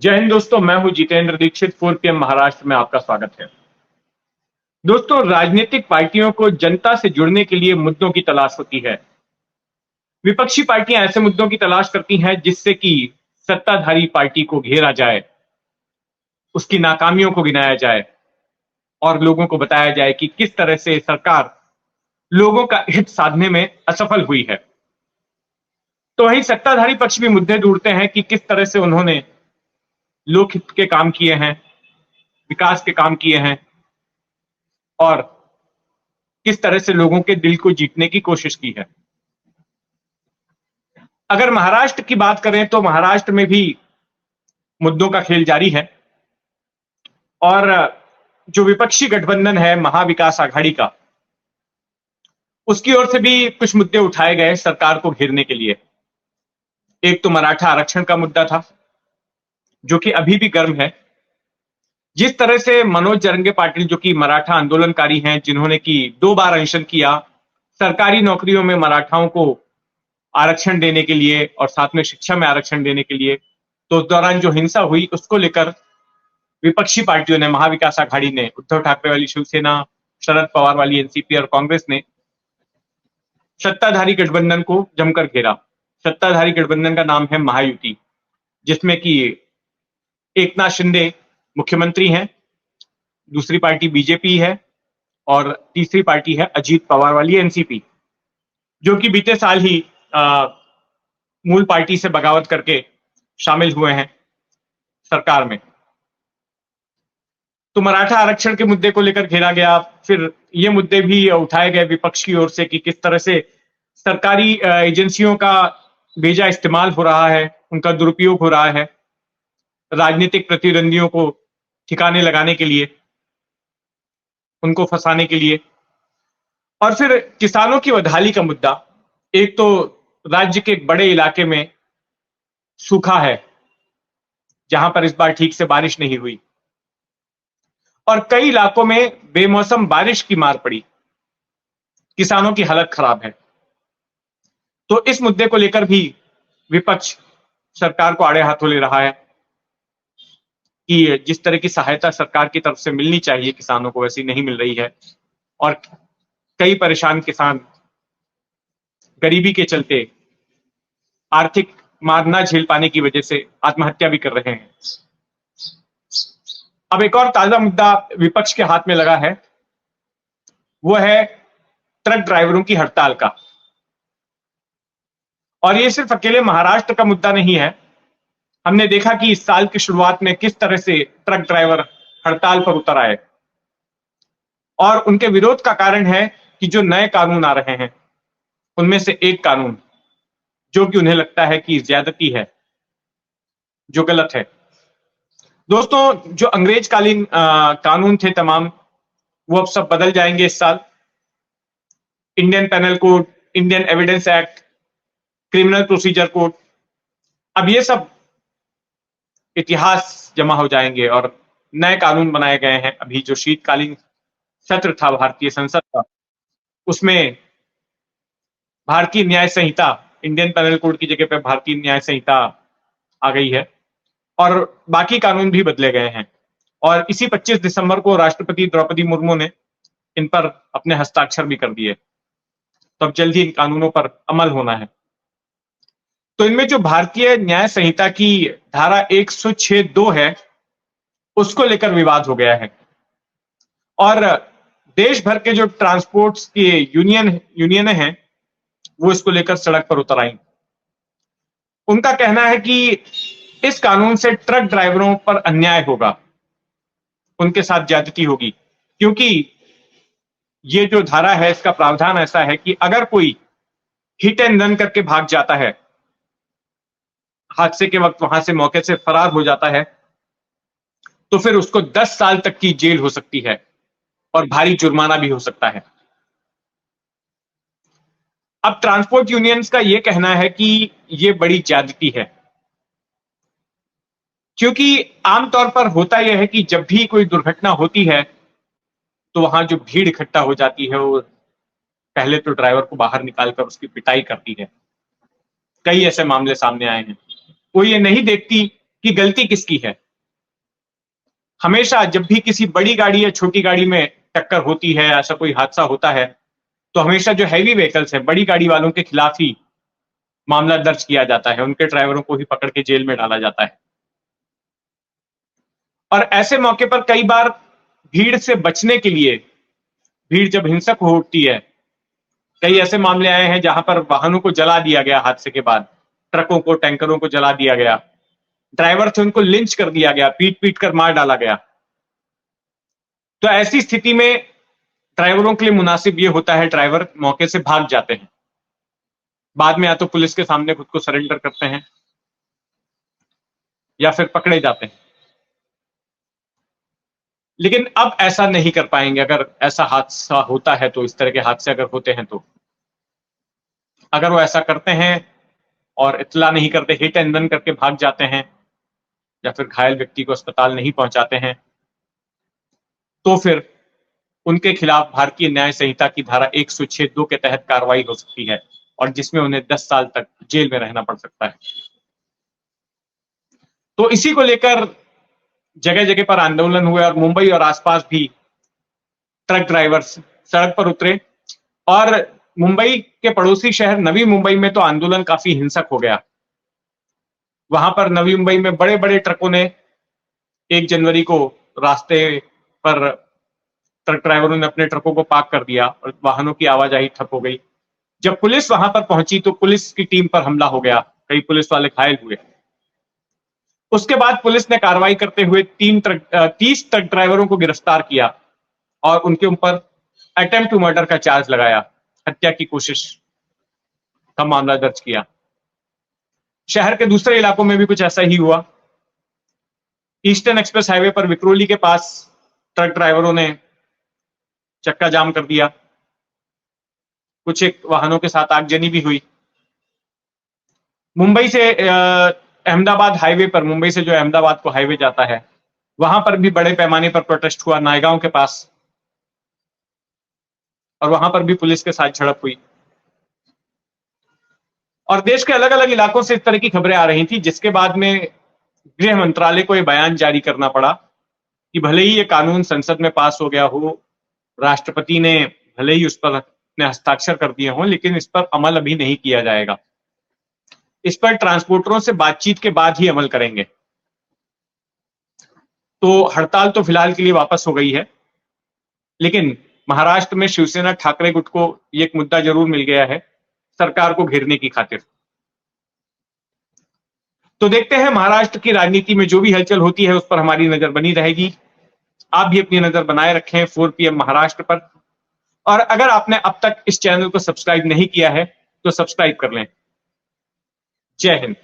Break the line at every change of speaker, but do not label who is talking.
जय हिंद दोस्तों, मैं हूं जितेंद्र दीक्षित। 4 PM महाराष्ट्र में आपका स्वागत है। दोस्तों, राजनीतिक पार्टियों को जनता से जुड़ने के लिए मुद्दों की तलाश होती है। विपक्षी पार्टियां ऐसे मुद्दों की तलाश करती हैं जिससे कि सत्ताधारी पार्टी को घेरा जाए, उसकी नाकामियों को गिनाया जाए और लोगों को बताया जाए कि किस तरह से सरकार लोगों का हित साधने में असफल हुई है। तो वहीं सत्ताधारी पक्ष भी मुद्दे ढूंढते हैं कि किस तरह से उन्होंने लोकहित के काम किए हैं, विकास के काम किए हैं और किस तरह से लोगों के दिल को जीतने की कोशिश की है। अगर महाराष्ट्र की बात करें तो महाराष्ट्र में भी मुद्दों का खेल जारी है और जो विपक्षी गठबंधन है महाविकास आघाड़ी का, उसकी ओर से भी कुछ मुद्दे उठाए गए सरकार को घेरने के लिए। एक तो मराठा आरक्षण का मुद्दा था, जो कि अभी भी गर्म है। जिस तरह से मनोज जरंगे पाटिल, जो कि मराठा आंदोलनकारी हैं, जिन्होंने कि 2 बार अनशन किया सरकारी नौकरियों में मराठाओं को आरक्षण देने के लिए और साथ में शिक्षा में आरक्षण देने के लिए, तो उस दौरान जो हिंसा हुई उसको लेकर विपक्षी पार्टियों ने, महाविकास आघाड़ी ने, उद्धव ठाकरे वाली शिवसेना, शरद पवार वाली एनसीपी और कांग्रेस ने सत्ताधारी गठबंधन को जमकर घेरा। सत्ताधारी गठबंधन का नाम है महायुति, जिसमें कि एकनाथ शिंदे मुख्यमंत्री हैं, दूसरी पार्टी बीजेपी है और तीसरी पार्टी है अजीत पवार वाली एनसीपी, जो कि बीते साल ही मूल पार्टी से बगावत करके शामिल हुए हैं सरकार में। तो मराठा आरक्षण के मुद्दे को लेकर घेरा गया। फिर ये मुद्दे भी उठाए गए विपक्ष की ओर से कि किस तरह से सरकारी एजेंसियों का बेजा इस्तेमाल हो रहा है, उनका दुरुपयोग हो रहा है राजनीतिक प्रतिद्वंदियों को ठिकाने लगाने के लिए, उनको फंसाने के लिए। और फिर किसानों की बदहाली का मुद्दा। एक तो राज्य के एक बड़े इलाके में सूखा है, जहां पर इस बार ठीक से बारिश नहीं हुई और कई इलाकों में बेमौसम बारिश की मार पड़ी, किसानों की हालत खराब है। तो इस मुद्दे को लेकर भी विपक्ष सरकार को आड़े हाथों ले रहा है कि जिस तरह की सहायता सरकार की तरफ से मिलनी चाहिए किसानों को, वैसी नहीं मिल रही है और कई परेशान किसान गरीबी के चलते, आर्थिक मार न झेल पाने की वजह से आत्महत्या भी कर रहे हैं। अब एक और ताजा मुद्दा विपक्ष के हाथ में लगा है, वो है ट्रक ड्राइवरों की हड़ताल का। और ये सिर्फ अकेले महाराष्ट्र का मुद्दा नहीं है। हमने देखा कि इस साल की शुरुआत में किस तरह से ट्रक ड्राइवर हड़ताल पर उतर आए और उनके विरोध का कारण है कि जो नए कानून आ रहे हैं उनमें से एक कानून, जो कि उन्हें लगता है कि ज्यादती है, जो गलत है। दोस्तों, जो अंग्रेजकालीन कानून थे तमाम, वो अब सब बदल जाएंगे इस साल। Indian penal code, Indian evidence act, criminal procedure code, अब ये सब इतिहास जमा हो जाएंगे और नए कानून बनाए गए हैं। अभी जो शीतकालीन सत्र था भारतीय संसद का, उसमें भारतीय न्याय संहिता, इंडियन पेनल कोड की जगह पे भारतीय न्याय संहिता आ गई है और बाकी कानून भी बदले गए हैं। और इसी 25 दिसंबर को राष्ट्रपति द्रौपदी मुर्मू ने इन पर अपने हस्ताक्षर भी कर दिए। तो अब जल्द ही इन कानूनों पर अमल होना है। तो इनमें जो भारतीय न्याय संहिता की धारा 106(2) है, उसको लेकर विवाद हो गया है और देश भर के जो ट्रांसपोर्ट्स के यूनियनें हैं, वो इसको लेकर सड़क पर उतर आई। उनका कहना है कि इस कानून से ट्रक ड्राइवरों पर अन्याय होगा, उनके साथ ज्यादती होगी, क्योंकि ये जो धारा है, इसका प्रावधान ऐसा है कि अगर कोई हिट एंड रन करके भाग जाता है, हादसे के वक्त वहां से मौके से फरार हो जाता है, तो फिर उसको 10 साल तक की जेल हो सकती है और भारी जुर्माना भी हो सकता है। अब ट्रांसपोर्ट यूनियंस का यह कहना है कि यह बड़ी ज्यादती है, क्योंकि आमतौर पर होता यह है कि जब भी कोई दुर्घटना होती है तो वहां जो भीड़ इकट्ठा हो जाती है, वो पहले तो ड्राइवर को बाहर निकालकर उसकी पिटाई करती है। कई ऐसे मामले सामने आए हैं। वो ये नहीं देखती कि गलती किसकी है। हमेशा जब भी किसी बड़ी गाड़ी या छोटी गाड़ी में टक्कर होती है, ऐसा कोई हादसा होता है, तो हमेशा जो हैवी व्हीकल्स है, बड़ी गाड़ी वालों के खिलाफ ही मामला दर्ज किया जाता है, उनके ड्राइवरों को ही पकड़ के जेल में डाला जाता है। और ऐसे मौके पर कई बार भीड़ से बचने के लिए, भीड़ जब हिंसक हो उठती है, कई ऐसे मामले आए हैं जहां पर वाहनों को जला दिया गया, हादसे के बाद ट्रकों को, टैंकरों को जला दिया गया, ड्राइवर थे उनको लिंच कर दिया गया, पीट पीट कर मार डाला गया। तो ऐसी स्थिति में ड्राइवरों के लिए मुनासिब यह होता है, ड्राइवर मौके से भाग जाते हैं, बाद में या तो पुलिस के सामने खुद को सरेंडर करते हैं या फिर पकड़े जाते हैं। लेकिन अब ऐसा नहीं कर पाएंगे। अगर ऐसा हादसा होता है तो, इस तरह के हादसे अगर होते हैं तो, अगर वो ऐसा करते हैं और इत्तला नहीं करते, हिट एंड रन करके भाग जाते हैं या फिर घायल व्यक्ति को अस्पताल नहीं पहुंचाते हैं, तो फिर उनके खिलाफ भारतीय न्याय संहिता की धारा 106(2) के तहत कार्रवाई हो सकती है और जिसमें उन्हें 10 साल तक जेल में रहना पड़ सकता है। तो इसी को लेकर जगह जगह पर आंदोलन हुए और मुंबई और आसपास भी ट्रक ड्राइवर्स सड़क पर उतरे। और मुंबई के पड़ोसी शहर नवी मुंबई में तो आंदोलन काफी हिंसक हो गया। वहां पर नवी मुंबई में बड़े बड़े ट्रकों ने 1 जनवरी को रास्ते पर, ट्रक ड्राइवरों ने अपने ट्रकों को पार्क कर दिया और वाहनों की आवाजाही ठप हो गई। जब पुलिस वहां पर पहुंची तो पुलिस की टीम पर हमला हो गया, कई पुलिस वाले घायल हुए। उसके बाद पुलिस ने कार्रवाई करते हुए 30 ट्रक ड्राइवरों को गिरफ्तार किया और उनके ऊपर अटेम्प्ट टू मर्डर का चार्ज लगाया, हत्या की कोशिश का मामला दर्ज किया। शहर के दूसरे इलाकों में भी कुछ ऐसा ही हुआ। ईस्टर्न एक्सप्रेस हाईवे पर विक्रोली के पास ट्रक ड्राइवरों ने चक्का जाम कर दिया, कुछ एक वाहनों के साथ आगजनी भी हुई। मुंबई से अहमदाबाद हाईवे पर, मुंबई से जो अहमदाबाद को हाईवे जाता है, वहां पर भी बड़े पैमाने पर प्रोटेस्ट हुआ नायगांव के पास, और वहां पर भी पुलिस के साथ झड़प हुई। और देश के अलग अलग इलाकों से इस तरह की खबरें आ रही थी, जिसके बाद में गृह मंत्रालय को यह बयान जारी करना पड़ा कि भले ही ये कानून संसद में पास हो गया हो, राष्ट्रपति ने भले ही उस पर अपने हस्ताक्षर कर दिए हों, लेकिन इस पर अमल अभी नहीं किया जाएगा। इस पर ट्रांसपोर्टरों से बातचीत के बाद ही अमल करेंगे। तो हड़ताल तो फिलहाल के लिए वापस हो गई है, लेकिन महाराष्ट्र में शिवसेना ठाकरे गुट को एक मुद्दा जरूर मिल गया है, सरकार को घेरने की खातिर। तो देखते हैं महाराष्ट्र की राजनीति में जो भी हलचल होती है उस पर हमारी नजर बनी रहेगी। आप भी अपनी नजर बनाए रखें 4 PM महाराष्ट्र पर। और अगर आपने अब तक इस चैनल को सब्सक्राइब नहीं किया है तो सब्सक्राइब कर लें। जय हिंद।